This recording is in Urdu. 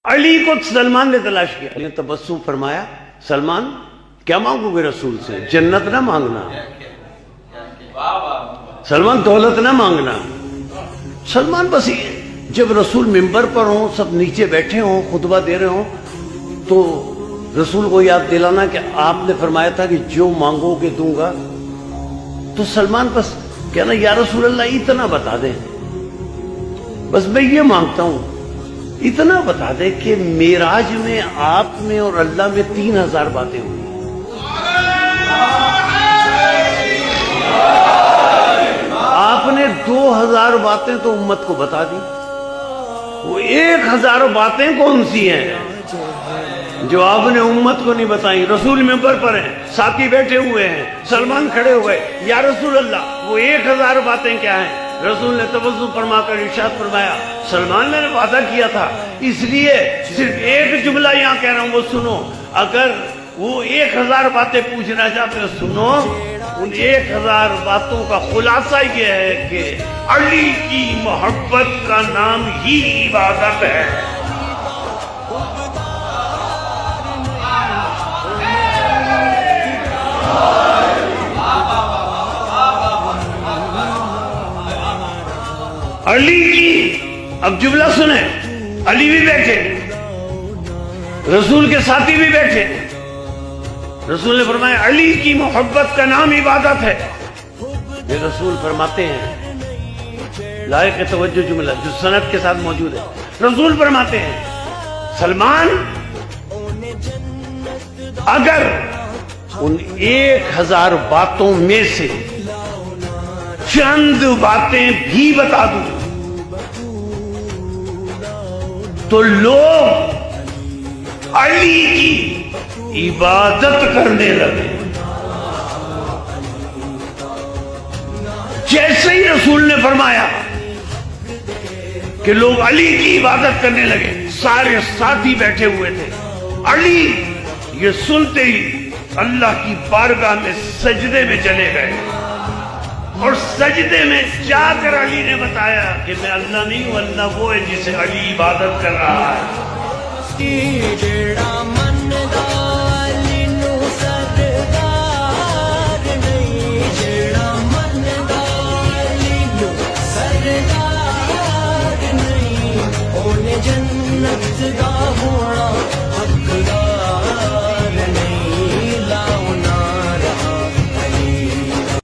علی کو سلمان نے تلاش کیا، علی نے تبسم فرمایا سلمان کیا مانگو گے رسول سے؟ جنت نہ مانگنا، سلمان دولت نہ مانگنا۔ سلمان بس جب رسول ممبر پر ہوں، سب نیچے بیٹھے ہوں، خطبہ دے رہے ہوں، تو رسول کو یاد دلانا کہ آپ نے فرمایا تھا کہ جو مانگو گے دوں گا۔ تو سلمان بس کہنا یا رسول اللہ اتنا بتا دیں، بس میں یہ مانگتا ہوں اتنا بتا دے کہ معراج میں آپ میں اور اللہ میں 3000 باتیں ہوئی۔ آپ نے 2000 باتیں تو امت کو بتا دی، وہ 1000 باتیں کون سی ہیں جو آپ نے امت کو نہیں بتائیں؟ رسول منبر پر ہیں، ساتھی بیٹھے ہوئے ہیں، سلمان کھڑے ہوئے، یا رسول اللہ وہ 1000 باتیں کیا ہیں؟ رسول نے تبسم فرما کر ارشاد فرمایا سلمان نے وعدہ کیا تھا، اس لیے صرف ایک جملہ یہاں کہہ رہا ہوں وہ سنو۔ اگر وہ 1000 باتیں پوچھنا چاہتے ہیں سنو، ان 1000 باتوں کا خلاصہ یہ ہے کہ علی کی محبت کا نام ہی عبادت ہے۔ علی کی، اب جملہ سنیں، علی بھی بیٹھے، رسول کے ساتھی بھی بیٹھے، رسول نے فرمایا علی کی محبت کا نام عبادت ہے۔ یہ رسول فرماتے ہیں لائق توجہ جملہ جو سند کے ساتھ موجود ہے، رسول فرماتے ہیں سلمان اگر ان 1000 باتوں میں سے چند باتیں بھی بتا دوں تو لوگ علی کی عبادت کرنے لگے۔ جیسے ہی رسول نے فرمایا کہ لوگ علی کی عبادت کرنے لگے، سارے ساتھی بیٹھے ہوئے تھے، علی یہ سنتے ہی اللہ کی بارگاہ میں سجدے میں چلے گئے، اور سجدے میں جا کر علی نے بتایا کہ میں اللہ نہیں ہوں، اللہ وہ ہے جسے علی عبادت کر رہا ہے۔